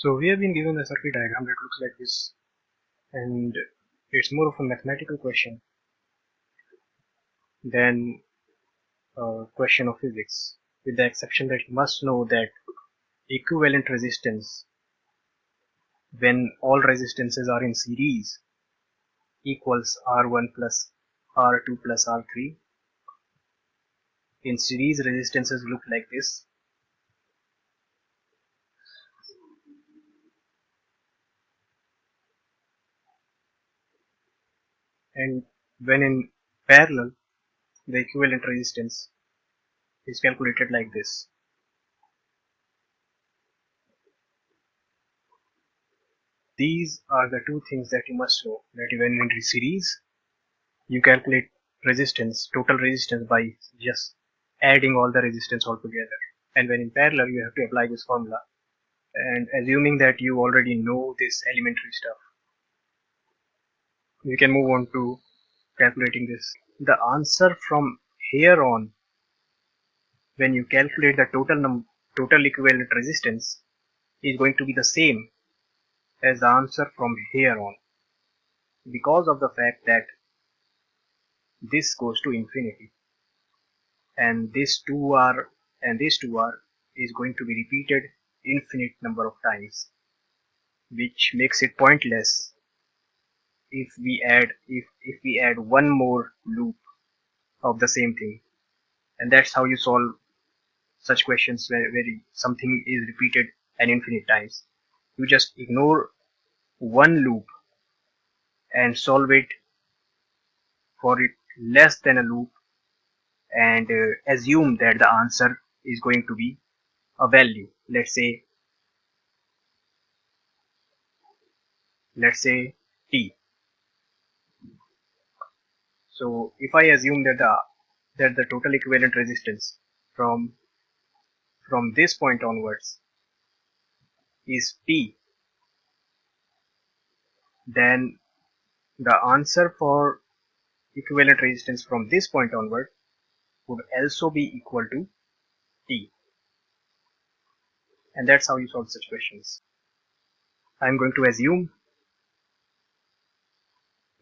So we have been given a circuit diagram that looks like this, and it's more of a mathematical question than a question of physics, with the exception that you must know that equivalent resistance, when all resistances are in series, equals R1 plus R2 plus R3. In series, resistances look like this. And when in parallel, the equivalent resistance is calculated like this. These are the two things that you must know, that when in series, you calculate total resistance by just adding all the resistance all together. And when in parallel, you have to apply this formula. And assuming that you already know this elementary stuff, we can move on to calculating this. The answer from here on, when you calculate the total equivalent resistance, is going to be the same as the answer from here on, because of the fact that this goes to infinity, and this 2R and this 2R is going to be repeated infinite number of times, which makes it pointless if we add one more loop of the same thing. And that's how you solve such questions where something is repeated an infinite times. You just ignore one loop and solve it for it less than a loop, and assume that the answer is going to be a value. Let's say t. So if I assume that the total equivalent resistance from this point onwards is t, then the answer for equivalent resistance from this point onward would also be equal to t. And that's how you solve such questions. I'm going to assume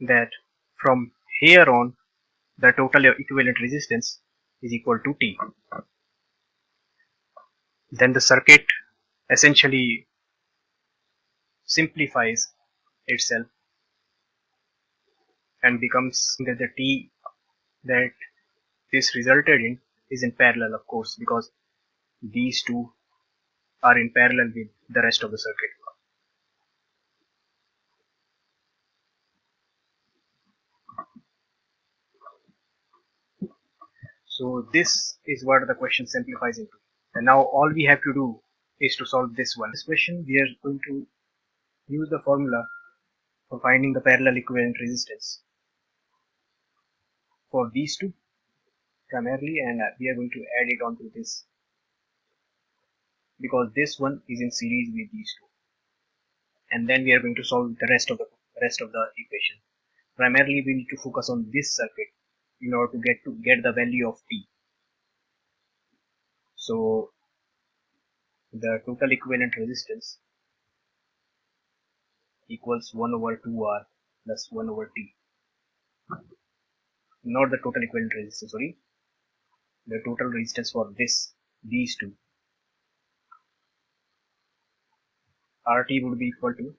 that from here on, the total equivalent resistance is equal to t. Then the circuit essentially simplifies itself and becomes that the t that this resulted in is in parallel, of course, because these two are in parallel with the rest of the circuit. So this is what the question simplifies into. And now all we have to do is to solve this one. This question, we are going to use the formula for finding the parallel equivalent resistance for these two primarily, and we are going to add it onto this because this one is in series with these two. And then we are going to solve the rest of the equation. Primarily, we need to focus on this circuit in order to get the value of t. So the total equivalent resistance equals 1 over 2R plus 1 over t. Not the total equivalent resistance, sorry. The total resistance for these two. RT would be equal to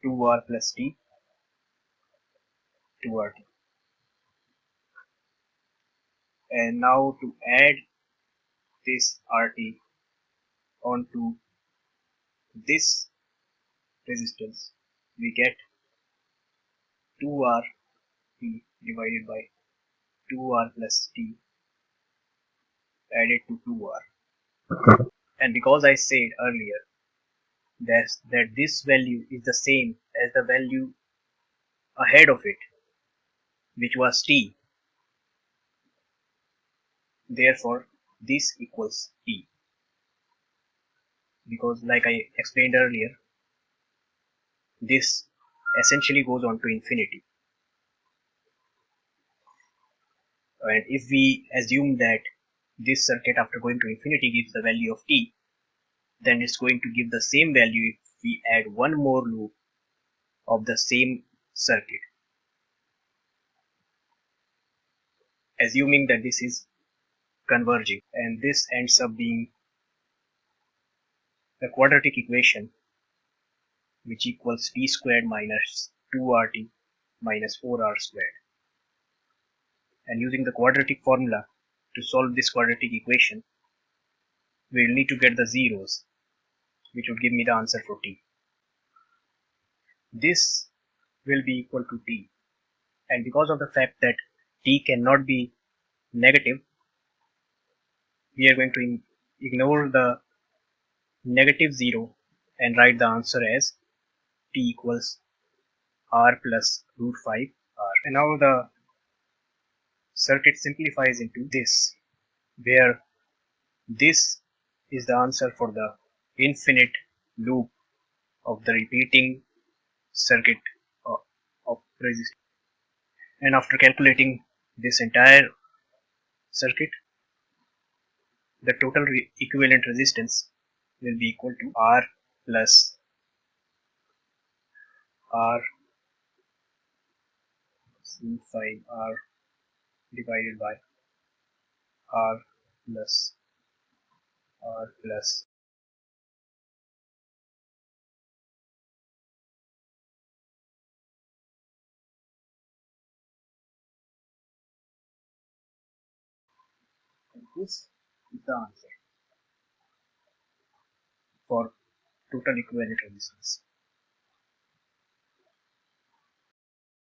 2R plus t, 2RT. And now to add this RT onto this resistance, we get 2R t divided by 2R plus t added to 2R. And because I said earlier that this value is the same as the value ahead of it, which was t, therefore this equals t. Because like I explained earlier, this essentially goes on to infinity. And if we assume that this circuit after going to infinity gives the value of t, then it's going to give the same value if we add one more loop of the same circuit, assuming that this is converging, and this ends up being a quadratic equation which equals t squared minus 2rt minus 4r squared. And using the quadratic formula to solve this quadratic equation, we'll need to get the zeros, which would give me the answer for t. This will be equal to t, and because of the fact that t cannot be negative, we are going to ignore the negative 0 and write the answer as t equals r plus root 5 r. And now the circuit simplifies into this, where this is the answer for the infinite loop of the repeating circuit of resistance. And after calculating this entire circuit, the total equivalent resistance will be equal to R plus R C5R divided by R plus R plus. And this is the answer for total equivalent resistance.